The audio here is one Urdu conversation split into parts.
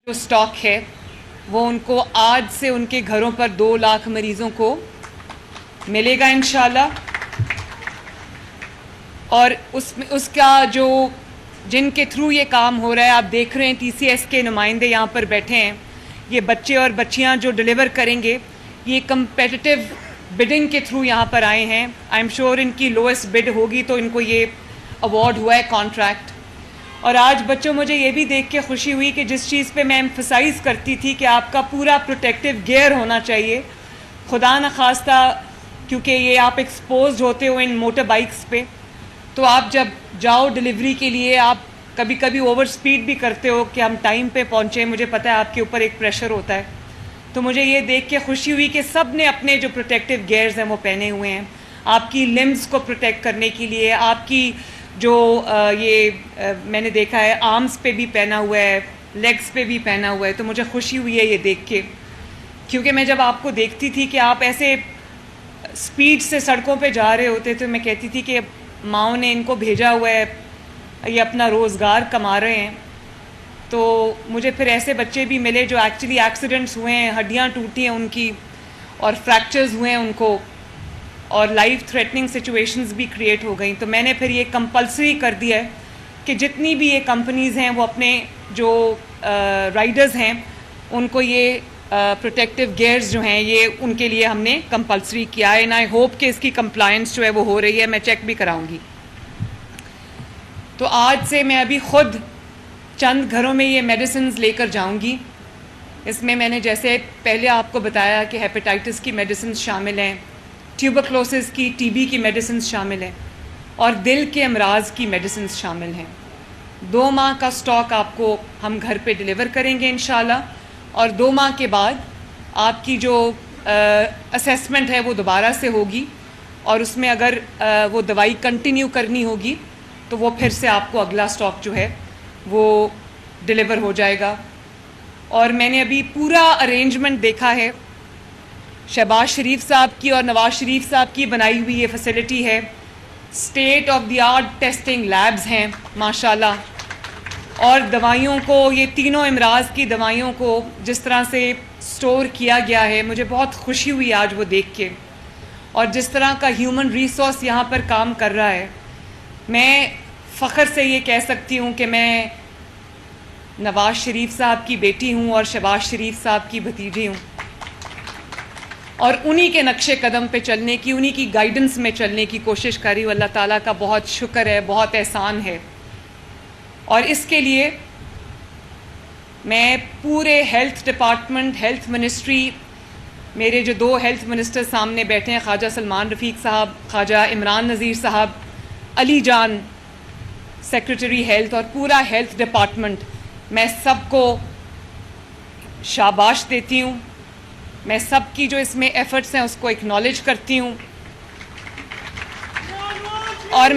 جو اسٹاک ہے وہ ان کو آج سے ان کے گھروں پر 2 لاکھ مریضوں کو ملے گا انشاءاللہ. اور اس کا جو جن کے تھرو یہ کام ہو رہا ہے، آپ دیکھ رہے ہیں TCS کے نمائندے یہاں پر بیٹھے ہیں. یہ بچے اور بچیاں جو ڈیلیور کریں گے یہ کمپیٹیٹو بڈنگ کے تھرو یہاں پر آئے ہیں. آئی ایم شیور ان کی لوئسٹ بڈ ہوگی تو ان کو یہ ایوارڈ ہوا ہے کانٹریکٹ. اور آج بچوں مجھے یہ بھی دیکھ کے خوشی ہوئی کہ جس چیز پہ میں ایمفسائز کرتی تھی کہ آپ کا پورا پروٹیکٹیو گیئر ہونا چاہیے، خدا نخواستہ کیونکہ یہ آپ ایکسپوزڈ ہوتے ہو ان موٹر بائکس پہ، تو آپ جب جاؤ ڈیلیوری کے لیے آپ کبھی کبھی اوور سپیڈ بھی کرتے ہو کہ ہم ٹائم پہ پہنچیں. مجھے پتہ ہے آپ کے اوپر ایک پریشر ہوتا ہے، تو مجھے یہ دیکھ کے خوشی ہوئی کہ سب نے اپنے جو پروٹیکٹیو گیئرز ہیں وہ پہنے ہوئے ہیں آپ کی لمبس کو پروٹیکٹ کرنے کے لیے. آپ کی جو میں نے دیکھا ہے آرمز پہ بھی پہنا ہوا ہے، لیگز پہ بھی پہنا ہوا ہے. تو مجھے خوشی ہوئی ہے یہ دیکھ کے، کیونکہ میں جب آپ کو دیکھتی تھی کہ آپ ایسے سپیڈ سے سڑکوں پہ جا رہے ہوتے تو میں کہتی تھی کہ ماؤں نے ان کو بھیجا ہوا ہے، یہ اپنا روزگار کما رہے ہیں. تو مجھے پھر ایسے بچے بھی ملے جو ایکچولی ایکسیڈنٹس ہوئے ہیں، ہڈیاں ٹوٹی ہیں ان کی اور فریکچرز ہوئے ہیں ان کو، اور لائف تھریٹننگ سچویشنز بھی کریٹ ہو گئیں. تو میں نے پھر یہ کمپلسری کر دیا ہے کہ جتنی بھی یہ کمپنیز ہیں وہ اپنے جو رائڈرز ہیں ان کو یہ پروٹیکٹیو گیئرز جو ہیں یہ ان کے لیے ہم نے کمپلسری کیا ہے. اینڈ آئی ہوپ کہ اس کی کمپلائنس جو ہے وہ ہو رہی ہے، میں چیک بھی کراؤں گی. تو آج سے میں ابھی خود چند گھروں میں یہ میڈیسنز لے کر جاؤں گی. اس میں نے جیسے پہلے آپ کو بتایا کہ ہیپیٹائٹس کی میڈیسنز شامل ہیں، ٹیوبرکلوسس کی TB کی میڈیسنز شامل ہیں، اور دل کے امراض کی میڈیسنز شامل ہیں. 2 ماہ کا سٹاک آپ کو ہم گھر پہ ڈیلیور کریں گے انشاءاللہ. اور 2 ماہ کے بعد آپ کی جو اسیسمنٹ ہے وہ دوبارہ سے ہوگی، اور اس میں اگر وہ دوائی کنٹینیو کرنی ہوگی تو وہ پھر سے آپ کو اگلا سٹاک جو ہے وہ ڈیلیور ہو جائے گا. اور میں نے ابھی پورا ارینجمنٹ دیکھا ہے، شہباز شریف صاحب کی اور نواز شریف صاحب کی بنائی ہوئی یہ فیسلٹی ہے. State of the art testing labs ہیں ماشاءاللہ، اور دوائیوں کو، یہ تینوں امراض کی دوائیوں کو جس طرح سے سٹور کیا گیا ہے مجھے بہت خوشی ہوئی آج وہ دیکھ کے. اور جس طرح کا ہیومن ریسورس یہاں پر کام کر رہا ہے، میں فخر سے یہ کہہ سکتی ہوں کہ میں نواز شریف صاحب کی بیٹی ہوں اور شہباز شریف صاحب کی بھتیجی ہوں، اور انہی کے نقش قدم پہ چلنے کی، انہی کی گائیڈنس میں چلنے کی کوشش کر رہی ہوں. اللہ تعالیٰ کا بہت شکر ہے، بہت احسان ہے. اور اس کے لیے میں پورے ہیلتھ ڈپارٹمنٹ، ہیلتھ منسٹری، میرے جو 2 ہیلتھ منسٹر سامنے بیٹھے ہیں، خواجہ سلمان رفیق صاحب، خواجہ عمران نذیر صاحب، علی جان سیکرٹری ہیلتھ، اور پورا ہیلتھ ڈپارٹمنٹ، میں سب کو شاباش دیتی ہوں. میں سب کی جو اس میں ایفرٹس ہیں اس کو اکنالج کرتی ہوں. اور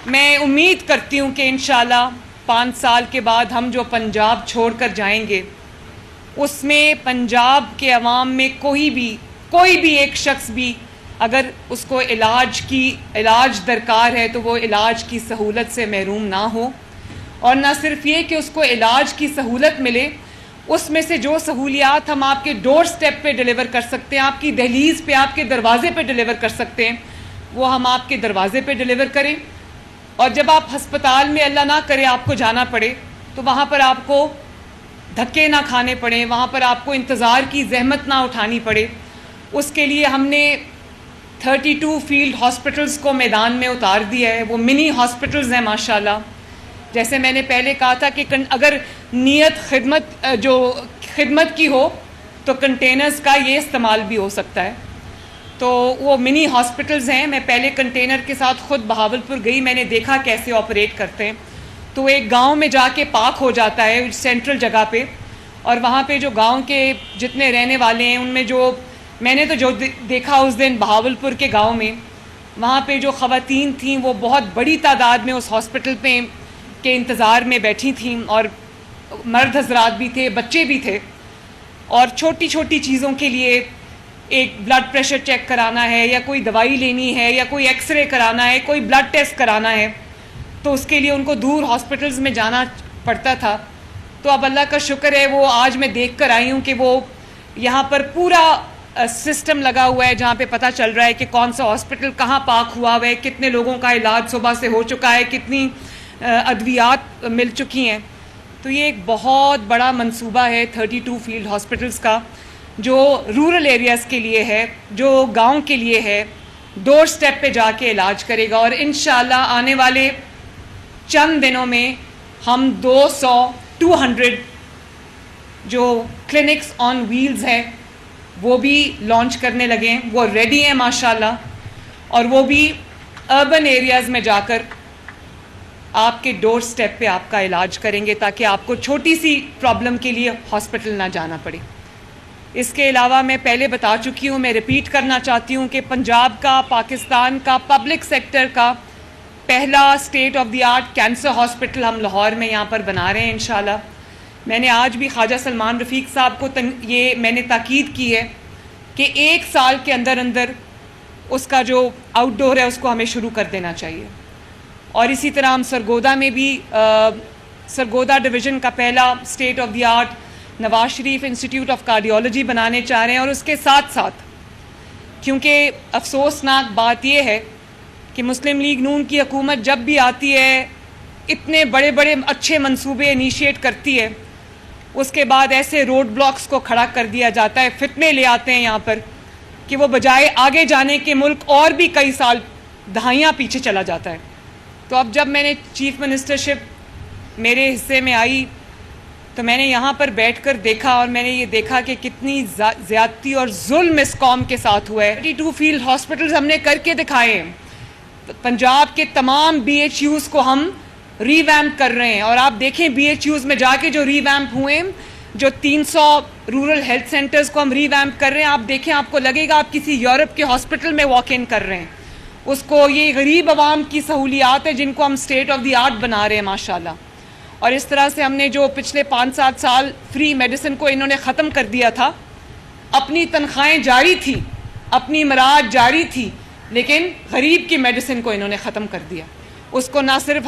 میں امید کرتی ہوں کہ انشاءاللہ 5 سال کے بعد ہم جو پنجاب چھوڑ کر جائیں گے اس میں پنجاب کے عوام میں کوئی بھی ایک شخص بھی اگر اس کو علاج درکار ہے تو وہ علاج کی سہولت سے محروم نہ ہو. اور نہ صرف یہ کہ اس کو علاج کی سہولت ملے، اس میں سے جو سہولیات ہم آپ کے ڈور سٹیپ پہ ڈیلیور کر سکتے ہیں، آپ کی دہلیز پہ، آپ کے دروازے پہ ڈیلیور کر سکتے ہیں، وہ ہم آپ کے دروازے پہ ڈیلیور کریں. اور جب آپ ہسپتال میں اللہ نہ کرے آپ کو جانا پڑے تو وہاں پر آپ کو دھکے نہ کھانے پڑیں، وہاں پر آپ کو انتظار کی زحمت نہ اٹھانی پڑے. اس کے لیے ہم نے 32 فیلڈ ہاسپٹلز کو میدان میں اتار دیا ہے. وہ منی ہاسپٹلز ہیں ماشاءاللہ. جیسے میں نے پہلے کہا تھا کہ اگر نیت خدمت کی ہو تو کنٹینرز کا یہ استعمال بھی ہو سکتا ہے. تو وہ منی ہاسپٹلز ہیں. میں پہلے کنٹینر کے ساتھ خود بہاولپور گئی، میں نے دیکھا کیسے آپریٹ کرتے ہیں. تو ایک گاؤں میں جا کے پارک ہو جاتا ہے سینٹرل جگہ پہ، اور وہاں پہ جو گاؤں کے جتنے رہنے والے ہیں ان میں جو میں نے تو جو دیکھا اس دن بہاولپور کے گاؤں میں، وہاں پہ جو خواتین تھیں وہ بہت بڑی تعداد میں اس ہاسپٹل پہ کے انتظار میں بیٹھی تھیں، اور مرد حضرات بھی تھے، بچے بھی تھے. اور چھوٹی چھوٹی چیزوں کے لیے، ایک بلڈ پریشر چیک کرانا ہے، یا کوئی دوائی لینی ہے، یا کوئی ایکس رے کرانا ہے، کوئی بلڈ ٹیسٹ کرانا ہے، تو اس کے لیے ان کو دور ہاسپٹلز میں جانا پڑتا تھا. تو اب اللہ کا شکر ہے وہ آج میں دیکھ کر آئی ہوں کہ وہ یہاں پر پورا سسٹم لگا ہوا ہے جہاں پہ پتہ چل رہا ہے کہ کون سا ہاسپٹل کہاں پاک ہوا ہوا ہے, کتنے لوگوں کا علاج صبح سے ہو چکا ہے, کتنی ادویات مل چکی ہیں. تو یہ ایک بہت بڑا منصوبہ ہے 32 فیلڈ ہاسپٹلس کا, جو رورل ایریاز کے لیے ہے, جو گاؤں کے لیے ہے, ڈور سٹیپ پہ جا کے علاج کرے گا. اور انشاءاللہ آنے والے چند دنوں میں ہم 200 جو کلینکس آن ویلز ہیں وہ بھی لانچ کرنے لگے ہیں, وہ ریڈی ہیں ماشاءاللہ, اور وہ بھی اربن ایریاز میں جا کر آپ کے ڈور سٹیپ پہ آپ کا علاج کریں گے تاکہ آپ کو چھوٹی سی پرابلم کے لیے ہاسپٹل نہ جانا پڑے. اس کے علاوہ میں پہلے بتا چکی ہوں, میں ریپیٹ کرنا چاہتی ہوں کہ پنجاب کا, پاکستان کا پبلک سیکٹر کا پہلا state of the art cancer hospital ہم لاہور میں یہاں پر بنا رہے ہیں انشاءاللہ. میں نے آج بھی خواجہ سلمان رفیق صاحب کو یہ میں نے تاکید کی ہے کہ 1 سال کے اندر اندر اس کا جو آؤٹ ڈور ہے اس کو ہمیں شروع کر دینا چاہیے. اور اسی طرح ہم سرگودا میں بھی سرگودا ڈویژن کا پہلا state of the art Nawaz Sharif institute of cardiology بنانے چاہ رہے ہیں. اور اس کے ساتھ ساتھ, کیونکہ افسوسناک بات یہ ہے کہ مسلم لیگ نون کی حکومت جب بھی آتی ہے اتنے بڑے بڑے اچھے منصوبے انیشیٹ کرتی ہے, اس کے بعد ایسے روڈ بلاکس کو کھڑا کر دیا جاتا ہے, فتنے لے آتے ہیں یہاں پر کہ وہ بجائے آگے جانے کے ملک اور بھی کئی سال دہائیاں پیچھے چلا جاتا ہے. تو اب جب میں نے چیف منسٹرشپ میرے حصے میں آئی تو میں نے یہاں پر بیٹھ کر دیکھا, اور میں نے یہ دیکھا کہ کتنی زیادتی اور ظلم اس قوم کے ساتھ ہوا ہے. 32 فیلڈ ہاسپٹلز ہم نے کر کے دکھائے ہیں. پنجاب کے تمام بی ایچ یوز کو ہم ری ویمپ کر رہے ہیں, اور آپ دیکھیں بی ایچ یوز میں جا کے جو ری ویمپ ہوئے, جو 300 رورل ہیلتھ سینٹرز کو ہم ری ویمپ کر رہے ہیں, آپ دیکھیں آپ کو لگے گا آپ کسی یورپ کے ہاسپٹل میں واک ان کر رہے ہیں. اس کو یہ غریب عوام کی سہولیات ہے جن کو ہم اسٹیٹ آف دی آرٹ بنا رہے ہیں ماشاءاللہ. اور اس طرح سے ہم نے جو پچھلے 5-7 سال فری میڈیسن کو انہوں نے ختم کر دیا تھا, اپنی تنخواہیں جاری تھی, اپنی امراض جاری تھی, لیکن غریب کی میڈیسن کو انہوں نے ختم کر دیا. اس کو نہ صرف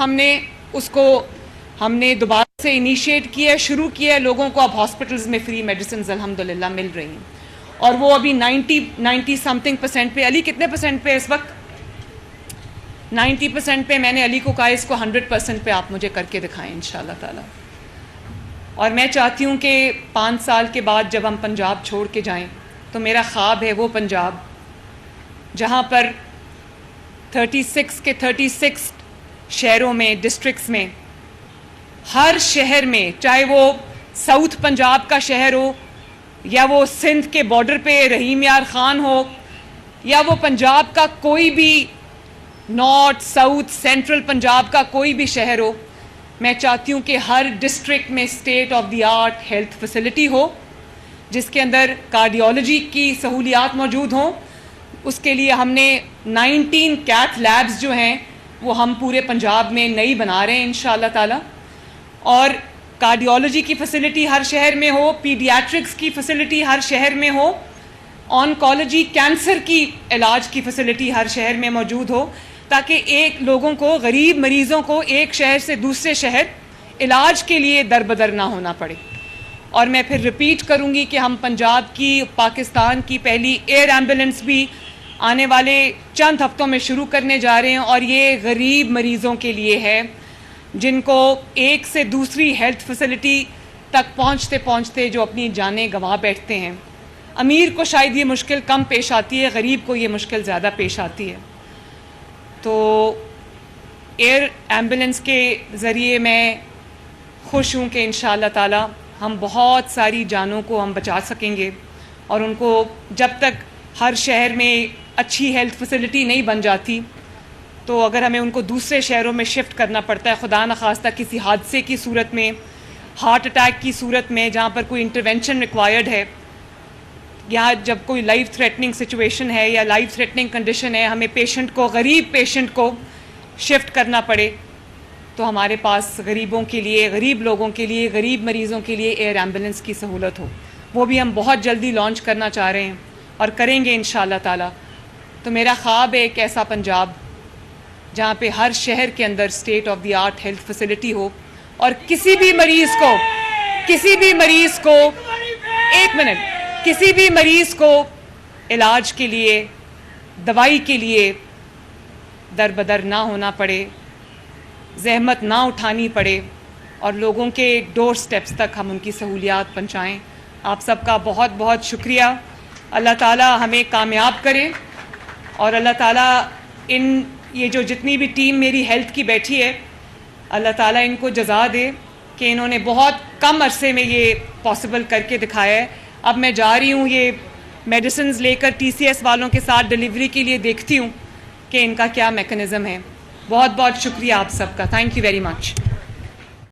ہم نے دوبارہ سے انیشیٹ کیا ہے, شروع کیا ہے, لوگوں کو اب ہاسپٹلز میں فری میڈیسنز الحمدللہ مل رہی ہیں, اور وہ ابھی 90 سمتھنگ پرسینٹ پہ. علی کتنے پرسینٹ پہ اس وقت؟ 90% پہ. میں نے علی کو کہا اس کو 100% پہ آپ مجھے کر کے دکھائیں انشاءاللہ تعالی. اور میں چاہتی ہوں کہ 5 سال کے بعد جب ہم پنجاب چھوڑ کے جائیں تو میرا خواب ہے وہ پنجاب جہاں پر 36 کے 36 شہروں میں, ڈسٹرکٹس میں, ہر شہر میں, چاہے وہ ساؤتھ پنجاب کا شہر ہو, یا وہ سندھ کے بارڈر پہ رحیم یار خان ہو, یا وہ پنجاب کا کوئی بھی نارتھ ساؤتھ سینٹرل پنجاب کا کوئی بھی شہر ہو, میں چاہتی ہوں کہ ہر ڈسٹرکٹ میں state of the art health facility ہو جس کے اندر کارڈیولوجی کی سہولیات موجود ہوں. اس کے لیے ہم نے 19 کیتھ لیبز جو ہیں وہ ہم پورے پنجاب میں نئی بنا رہے ہیں انشاءاللہ تعالی. اور کارڈیولوجی کی فیسلٹی ہر شہر میں ہو, پیڈیاٹرکس کی فیسلٹی ہر شہر میں ہو, آنکولوجی کینسر کی علاج کی فیسلٹی ہر شہر میں موجود ہو, تاکہ ایک لوگوں کو, غریب مریضوں کو ایک شہر سے دوسرے شہر علاج کے لیے در بدر نہ ہونا پڑے. اور میں پھر ریپیٹ کروں گی کہ ہم پنجاب کی, پاکستان کی پہلی ایئر ایمبولینس بھی آنے والے چند ہفتوں میں شروع کرنے جا رہے ہیں, اور یہ غریب مریضوں کے لیے ہے جن کو ایک سے دوسری ہیلتھ فیسلٹی تک پہنچتے پہنچتے جو اپنی جانیں گنوا بیٹھتے ہیں. امیر کو شاید یہ مشکل کم پیش آتی ہے, غریب کو یہ مشکل زیادہ پیش آتی ہے. تو ایئر ایمبولینس کے ذریعے میں خوش ہوں کہ انشاءاللہ تعالی ہم بہت ساری جانوں کو ہم بچا سکیں گے. اور ان کو جب تک ہر شہر میں اچھی ہیلتھ فیسلٹی نہیں بن جاتی تو اگر ہمیں ان کو دوسرے شہروں میں شفٹ کرنا پڑتا ہے, خدا نخواستہ کسی حادثے کی صورت میں, ہارٹ اٹیک کی صورت میں, جہاں پر کوئی انٹروینشن ریکوائرڈ ہے, یا جب کوئی لائف تھریٹننگ سچویشن ہے یا لائف تھریٹننگ کنڈیشن ہے, ہمیں پیشنٹ کو, غریب پیشنٹ کو شفٹ کرنا پڑے, تو ہمارے پاس غریبوں کے لیے, غریب لوگوں کے لیے, غریب مریضوں کے لیے ایئر ایمبولینس کی سہولت ہو. وہ بھی ہم بہت جلدی لانچ کرنا چاہ رہے ہیں اور کریں گے انشاءاللہ تعالی. تو میرا خواب ہے ایک ایسا پنجاب جہاں پہ ہر شہر کے اندر state of the art health facility ہو, اور کسی بھی مریض کو کسی بھی مریض کو ایک منٹ کسی بھی مریض کو علاج کے لیے دوائی کے لیے در بدر نہ ہونا پڑے, زحمت نہ اٹھانی پڑے اور لوگوں کے ڈور سٹیپس تک ہم ان کی سہولیات پہنچائیں. آپ سب کا بہت بہت شکریہ. اللہ تعالیٰ ہمیں کامیاب کرے اور اللہ تعالیٰ یہ جو جتنی بھی ٹیم میری ہیلتھ کی بیٹھی ہے, اللہ تعالیٰ ان کو جزا دے کہ انہوں نے بہت کم عرصے میں یہ پاسبل کر کے دکھایا ہے. اب میں جا رہی ہوں یہ میڈیسنز لے کر TCS والوں کے ساتھ ڈیلیوری کے لیے, دیکھتی ہوں کہ ان کا کیا میکنزم ہے. بہت بہت شکریہ آپ سب کا. Thank you very much.